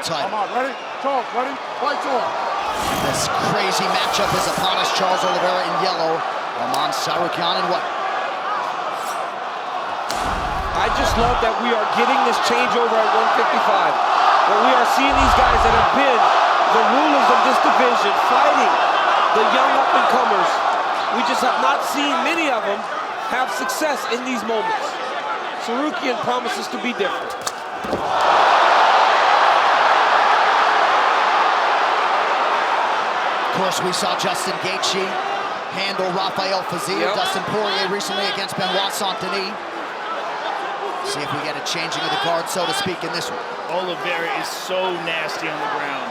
world title. Come on, ready? Charles, ready? Fight on. This crazy matchup is upon us. Charles Oliveira in yellow, Tsarukyan in white. I just love that we are getting this changeover at 155. Where we are seeing these guys that have been the rulers of this division fighting the young up-and-comers. We just have not seen many of them have success in these moments. Tsarukyan promises to be different. Of course, we saw Justin Gaethje handle Rafael Fiziev. Dustin Poirier recently against Benoit Saint-Denis. See if we get a changing of the guard, so to speak, in this one. Oliveira is so nasty on the ground.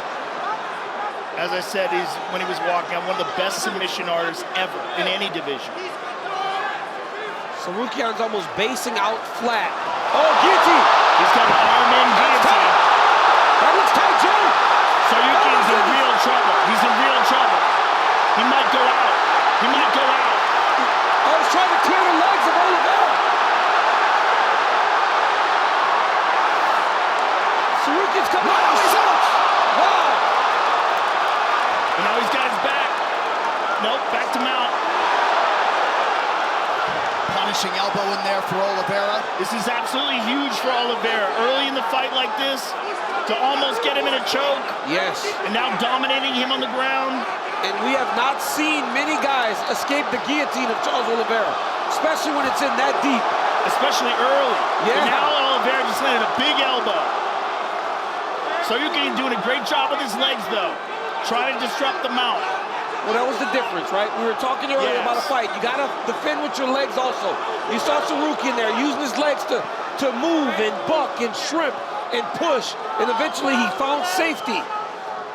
As I said, when he was walking out, one of the best submission artists ever in any division. Tsarukyan's almost basing out flat. Oh, guillotine! He's got an arm in guillotine. That looks tight, Joe! Tsarukyan's in real trouble. He's in real trouble. He might go out. He might go out. Oh, he's trying to clear the legs of Oliveira. Tsarukyan's coming out. Wow! And now he's got his back. Nope, back to mount. Punishing elbow in there for Oliveira. This is absolutely huge for Oliveira. Early in the fight like this, to almost get him in a choke. Yes. And now dominating him on the ground. And we have not seen many guys escape the guillotine of Charles Oliveira, especially when it's in that deep. Especially early. Yeah. And now Oliveira just landed a big elbow. Tsarukyan doing a great job with his legs, though. Trying to disrupt the mount. Well, that was the difference, right? We were talking earlier about a fight. You got to defend with your legs also. You saw Tsarukyan there using his legs to move and buck and shrimp and push. And eventually he found safety,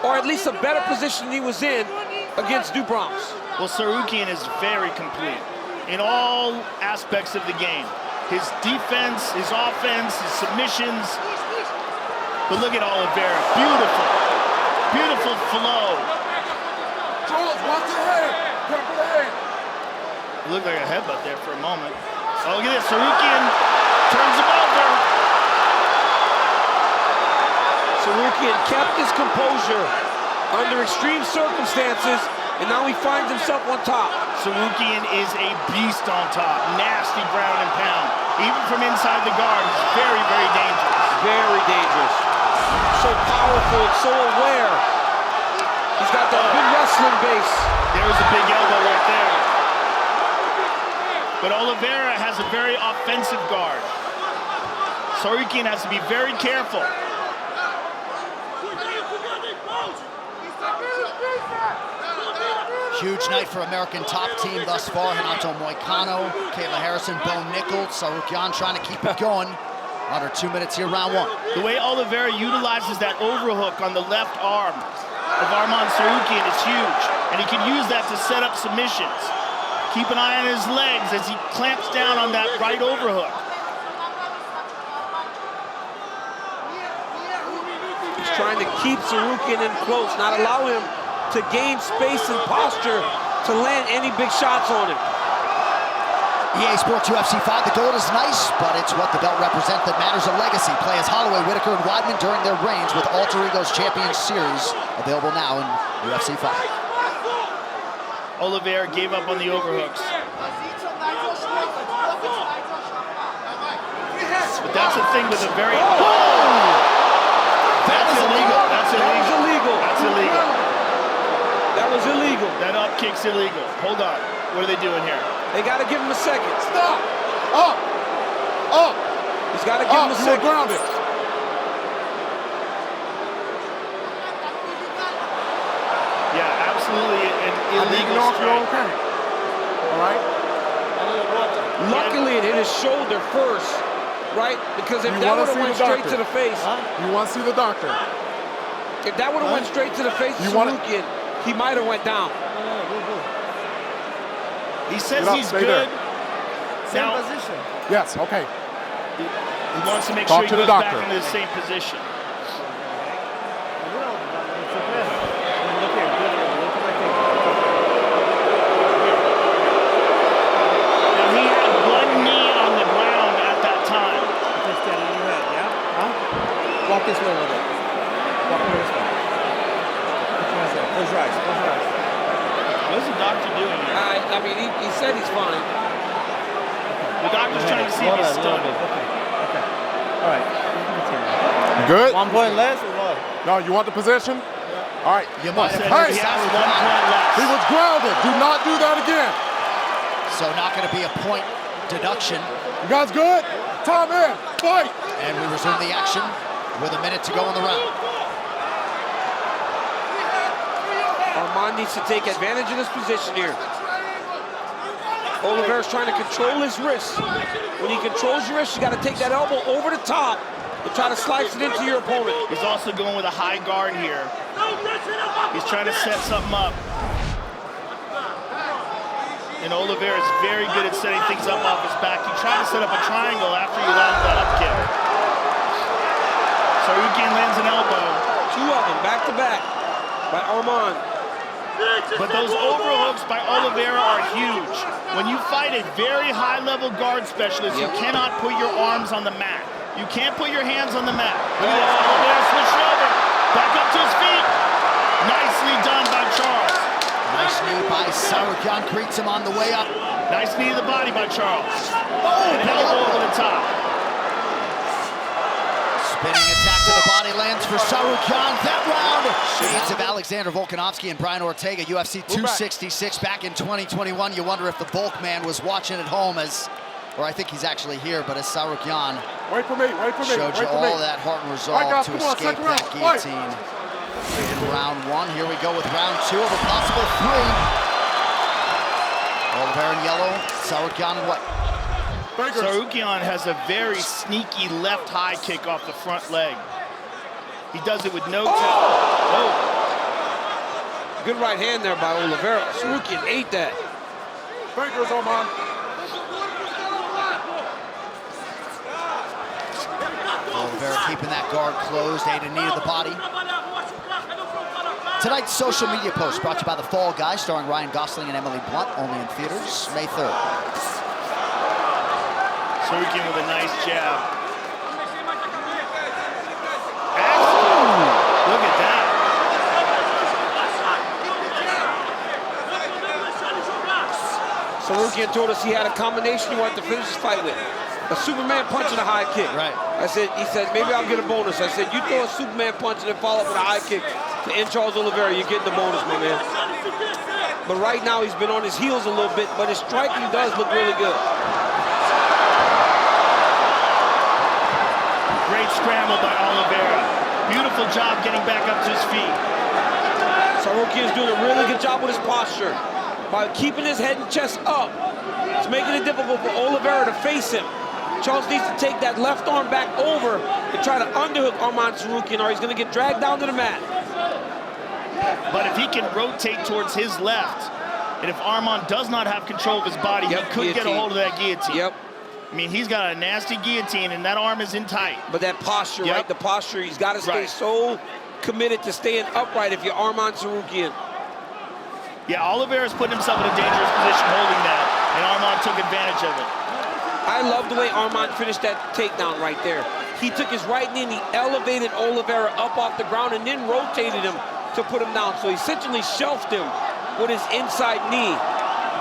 or at least a better position he was in against Dubrams. Well, Tsarukyan is very complete in all aspects of the game. His defense, his offense, his submissions. But look at Oliveira, beautiful, beautiful flow. Charles, watch your head. Cover the head. It looked like a headbutt there for a moment. Oh, look at this, Tsarukyan turns him over. Tsarukyan kept his composure under extreme circumstances, and now he finds himself on top. Tsarukyan is a beast on top, nasty ground and pound. Even from inside the guard, he's very, very dangerous. Very dangerous. So powerful and so aware. He's got that good wrestling base. There's a big elbow right there. But Oliveira has a very offensive guard. Tsarukyan has to be very careful. Huge night for American top team thus far. Renato Moicano, Kayla Harrison, Bo Nichols, Tsarukyan trying to keep it going. Under 2 minutes here, round one. The way Oliveira utilizes that overhook on the left arm of Arman Tsarukyan is huge. And he can use that to set up submissions. Keep an eye on his legs as he clamps down on that right overhook. He's trying to keep Tsarukyan in close, not allow him to gain space and posture to land any big shots on him. EA Sports UFC 5, the gold is nice, but it's what the belt represents that matters. A legacy. Play as Holloway, Whitaker, and Weidman during their reigns with Alter Ego's Champions Series, available now in UFC 5. Oliveira gave up on the overhooks. But that's the thing with a very... That's illegal. That's illegal. That's illegal. That was illegal. That up kick's illegal. Hold on. What are they doing here? They got to give him a second. Stop. Up. Up. He's got to give him a second. Grounded. Yeah, absolutely an illegal strike. Okay. All right. Luckily, it hit his shoulder first, right? Because if that would have went straight to the face, You want to see the doctor? if that would have went straight to the face of Tsarukyan, he might have went down. He says he's stay good. there. Same position. Yes. Okay. He wants to make Talk sure he to the goes back doctor. into the same position. Now he had one knee on the ground at that time. Walk this way a little bit. the doctor doing here? I mean, he said he's fine. The doctor's trying to see if he's stunned. Okay. All right. You good? 1 point less or what? No, you want the position? All right. You might have Hey, He has 1 point left. he was grounded. Do not do that again. So not going to be a point deduction. You guys good? Time in. Fight. And we resume the action with a minute to go in the round. Armand needs to take advantage of this position here. Oliveira's trying to control his wrist. When he controls your wrist, you got to take that elbow over the top and try to slice it into your opponent. He's also going with a high guard here. He's trying to set something up. And Oliveira is very good at setting things up off his back. He tried to set up a triangle after you landed that up kick. Tsarukyan lands an elbow. 2 of them, back to back, by Armand. But those overhooks by Oliveira are huge. When you fight a very high-level guard specialist, you cannot put your arms on the mat. You can't put your hands on the mat. Look at this. Oliveira switched over. Back up to his feet. Nicely done by Charles. Nice knee by Tsarukyan, greets him on the way up. Nice knee to the body by Charles. Oh, And an elbow over the top. Spinning attack to the body lands for Tsarukyan. That round. Shades of Alexander Volkanovski and Brian Ortega, UFC 266 back in 2021. You wonder if the Volk man was watching at home or I think he's actually here, but as Tsarukyan Wait for me. showed you all that heart and resolve to escape that guillotine. In round 1, here we go with round 2 of a possible 3. Oliveira in yellow, Tsarukyan in what? Tsarukyan has a very sneaky left high kick off the front leg. He does it with no tell. Good right hand there by Oliveira. Tsarukyan ate that. Fingers, Armand. Oliveira keeping that guard closed, ate a knee to the body. Tonight's social media post brought to you by The Fall Guy, starring Ryan Gosling and Emily Blunt, only in theaters May 3rd. Tsarukyan with a nice jab. Excellent. Look at that. Tsarukyan told us he had a combination he wanted to finish his fight with. A Superman punch and a high kick. Right. He said, maybe I'll get a bonus. I said, you throw a Superman punch and then follow up with a high kick to end Charles Oliveira, you're getting the bonus, my man. But right now, he's been on his heels a little bit, but his striking does look really good. Great scramble by Oliveira. Beautiful job getting back up to his feet. Tsarukyan's doing a really good job with his posture. By keeping his head and chest up, it's making it difficult for Oliveira to face him. Charles needs to take that left arm back over and try to underhook Armand Tsarukyan, or he's going to get dragged down to the mat. But if he can rotate towards his left, and if Armand does not have control of his body, he could get a hold of that guillotine. Yep. I mean, he's got a nasty guillotine, and that arm is in tight. But that posture, right? The posture, he's got to stay so committed to staying upright if you're Armand Tsarukyan. Yeah, Oliveira's putting himself in a dangerous position holding that, and Armand took advantage of it. I love the way Armand finished that takedown right there. He took his right knee and he elevated Oliveira up off the ground and then rotated him to put him down. So he essentially shelved him with his inside knee.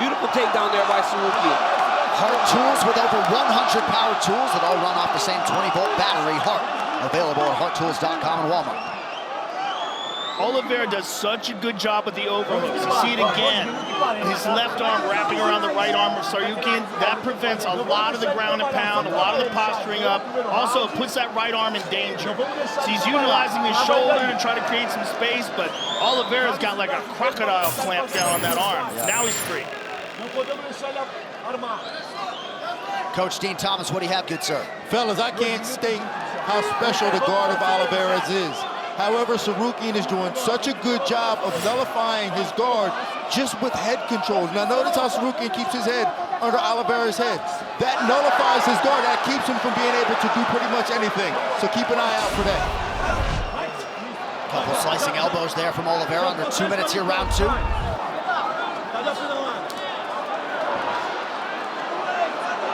Beautiful takedown there by Tsarukyan. Hart tools with over 100 power tools that all run off the same 20-volt battery. Hart, available at HartTools.com and Walmart. Oliveira does such a good job with the overhooks. You see it again. His left arm wrapping around the right arm of Tsarukyan. That prevents a lot of the ground and pound, a lot of the posturing up. Also, it puts that right arm in danger. So he's utilizing his shoulder to try to create some space, but Oliveira's got like a crocodile clamp down on that arm. Now he's free. Coach Dean Thomas, what do you have, good sir? Fellas, I can't state how special the guard of Oliveira's is. However, Tsarukyan is doing such a good job of nullifying his guard just with head controls. Now notice how Tsarukyan keeps his head under Oliveira's head. That nullifies his guard. That keeps him from being able to do pretty much anything. So keep an eye out for that. Couple slicing elbows there from Oliveira. Under 2 minutes here, round 2.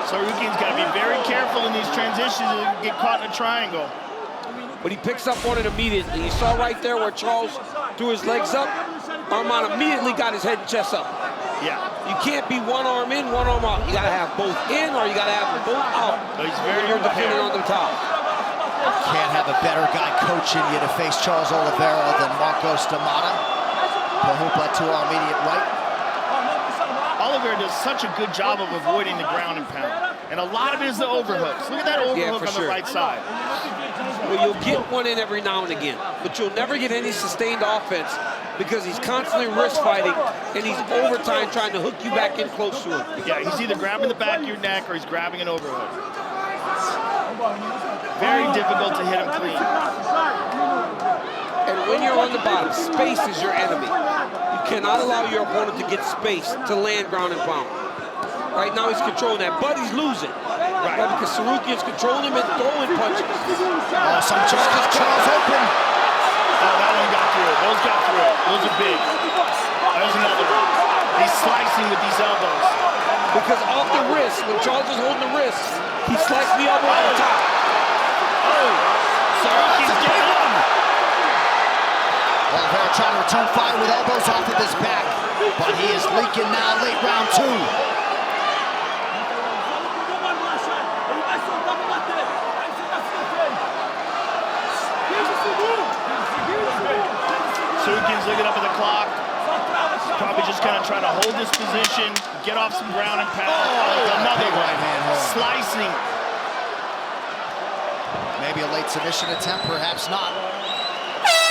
Tsarukyan's got to be very careful in these transitions to get caught in a triangle. But he picks up on it immediately. You saw right there where Charles threw his legs up. Armand immediately got his head and chest up. Yeah. You can't be one arm in, one arm out. You gotta have both in, or you gotta have them both out. But he's very when you're defending on the top. Can't have a better guy coaching you to face Charles Oliveira than Marcos D'Amata. Pahupa to our immediate right. Oliveira does such a good job of avoiding the ground and pound. And a lot of it is the overhooks. Look at that overhook on the right side. Well, you'll get one in every now and again, but you'll never get any sustained offense because he's constantly wrist fighting and he's overtime trying to hook you back in close to him. Yeah, he's either grabbing the back of your neck or he's grabbing an overhook. Very difficult to hit him clean. And when you're on the bottom, space is your enemy. You cannot allow your opponent to get space to land ground and pound. Right now he's controlling that, but he's losing. Right, because Tsarukyan's controlling him and throwing punches. Oh, some Charles open. Oh, that one got through. Those got through. Those are big. There's another one. He's slicing with these elbows. Because off the wrist, when Charles is holding the wrist, he sliced the elbow on the top. Oh, Tsarukyan's getting on. Oliveira trying to return fire with elbows off of his back, but he is leaking now late round 2. Tsarukyan's looking up at the clock. He's probably just gonna try to hold this position, get off some ground and pound. Oh, another right hand hold. Slicing. Maybe a late submission attempt, perhaps not.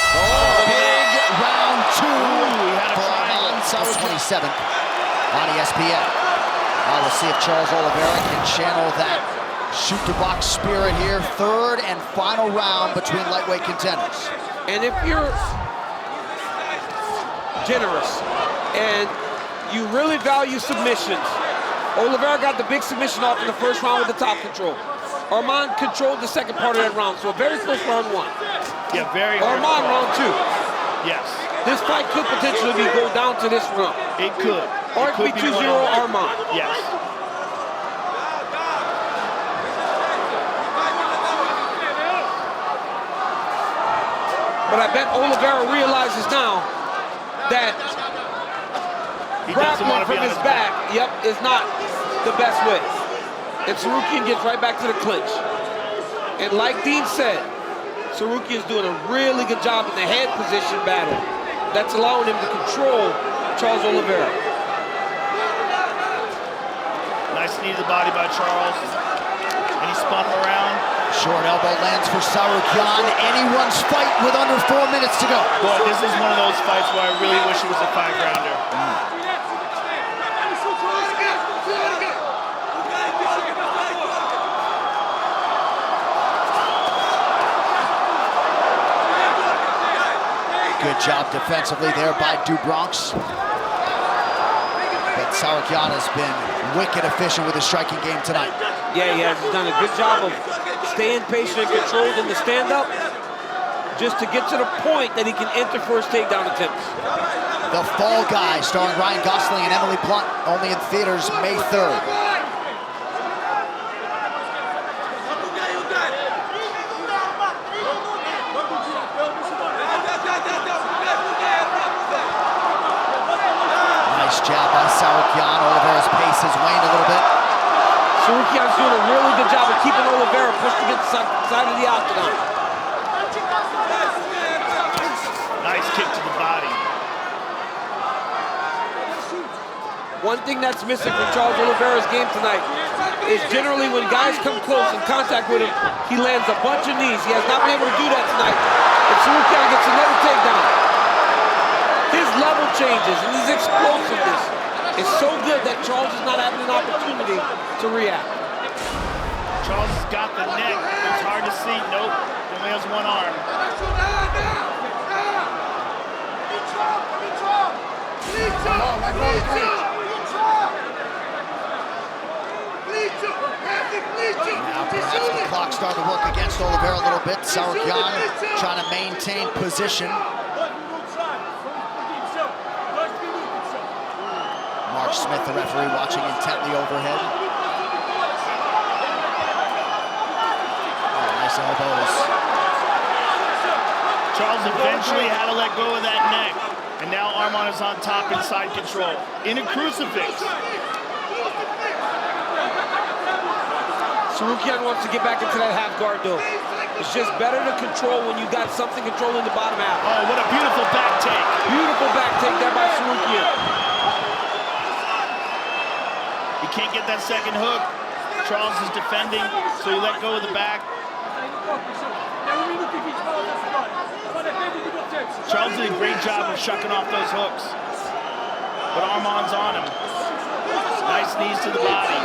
Oh, big round 2 for Arman South 27th on ESPN. We'll see if Charles Oliveira can channel that shoot-to-box spirit here. Third and final round between lightweight contenders. And if you're generous and you really value submissions, Oliveira got the big submission off in the first round with the top control. Arman controlled the second part of that round, so a very close round 1. Yeah, very hard. Arman round 2. Yes. This fight could potentially go down to this round. It could. Or it could be 2-0 Arman. Yes. But I bet Oliveira realizes now that grappling from his back, is not the best way. And Tsarukyan gets right back to the clinch. And like Dean said, Tsarukyan's doing a really good job in the head position battle. That's allowing him to control Charles Oliveira. Nice knee to the body by Charles. And he spun him around. Short elbow lands for Tsarukyan. Anyone's fight with under 4 minutes to go. Boy, this is one of those fights where I really wish it was a 5-rounder. Good job defensively there by Dubronx. But Tsarukyan has been wicked efficient with his striking game tonight. Yeah, he has done a good job of staying patient and controlled in the stand-up just to get to the point that he can enter for his takedown attempts. The Fall Guy, starring Ryan Gosling and Emily Blunt, only in theaters May 3rd. Nice jab by Tsarukyan. Oliveira's pace has waned a little bit. Tsarukyan's doing a really good job of keeping Oliveira pushed against the side of the octagon. Nice kick to the body. One thing that's missing from Charles Oliveira's game tonight is generally when guys come close in contact with him, he lands a bunch of knees. He has not been able to do that tonight. And Tsarukyan gets another takedown. His level changes and his explosiveness is so good that Charles is not having an opportunity to react. Charles has got the neck. It's hard to see. Nope. Only has one arm. Now perhaps the clock starting to work against Oliveira a little bit. Tsarukyan trying to maintain position. Mark Smith, the referee, watching intently overhead. Oh, nice elbows. Charles eventually had to let go of that neck. And now Arman is on top inside control. In a crucifix. Tsarukyan wants to get back into that half guard though. It's just better to control when you got something controlling the bottom half. Oh, what a beautiful back take. Beautiful back take there by Tsarukyan. He can't get that second hook. Charles is defending, so he let go of the back. Charles did a great job of shucking off those hooks. But Arman's on him. Nice knees to the body.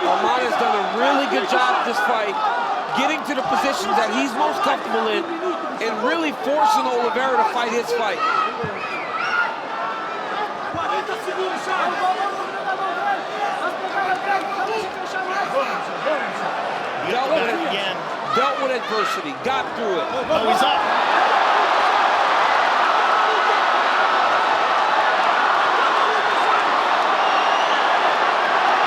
Arman has done a really good job this fight, getting to the positions that he's most comfortable in and really forcing Oliveira to fight his fight. Dealt with adversity, got through it. Oh, he's up.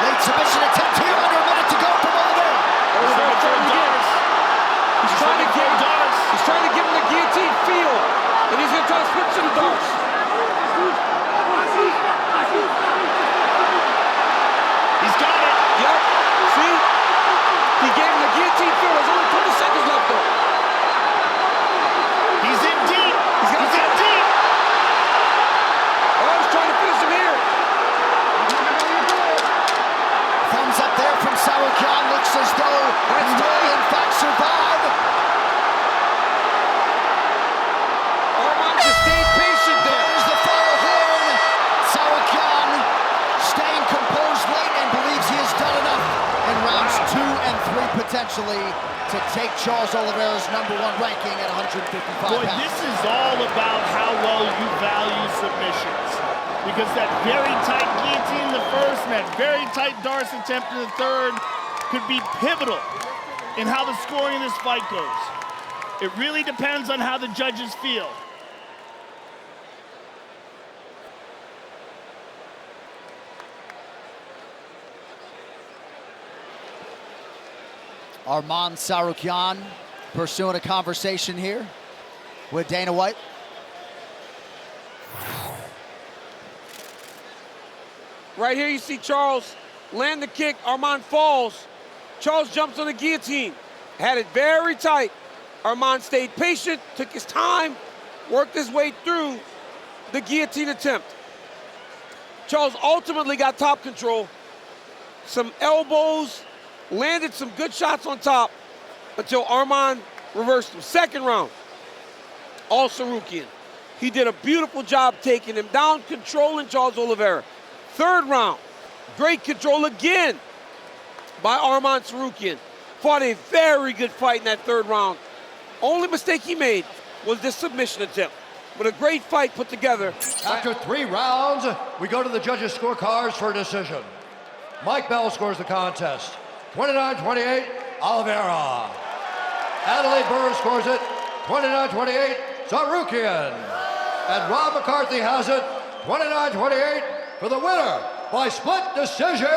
Late submission attempt here, under a minute to go from Oliveira. Oliveira trying to get us. He's trying to give him the guillotine feel, and he's going to try to switch to the darts. He's got it. Yep, see? He gave him the guillotine feel. There's only 20 seconds left though. He's in deep. He's in deep. Oh, he's trying to finish him here. Thumbs up there from Tsarukyan. Looks as though he may in fact survive. Arman just stayed patient there. There's the fire horn. Tsarukyan staying composed late and believes he has done enough in rounds 2 and 3 potentially to take Charles Oliveira's #1 ranking at 155 Boy, pounds. this is all about how low you value submissions. Because that very tight guillotine in the first and that very tight darts attempt in the third could be pivotal in how the scoring of this fight goes. It really depends on how the judges feel. Arman Tsarukyan pursuing a conversation here with Dana White. Right here you see Charles land the kick, Arman falls. Charles jumps on the guillotine, had it very tight. Arman stayed patient, took his time, worked his way through the guillotine attempt. Charles ultimately got top control. Some elbows, landed some good shots on top until Arman reversed him. Second round, all Tsarukyan. He did a beautiful job taking him down, controlling Charles Oliveira. Third round, great control again by Arman Tsarukyan. Fought a very good fight in that third round. Only mistake he made was this submission attempt. But a great fight put together. After 3 rounds, we go to the judges' scorecards for a decision. Mike Bell scores the contest. 29-28, Oliveira. Adelaide Burr scores it. 29-28, Tsarukyan. And Rob McCarthy has it. 29-28 for the winner by split decision,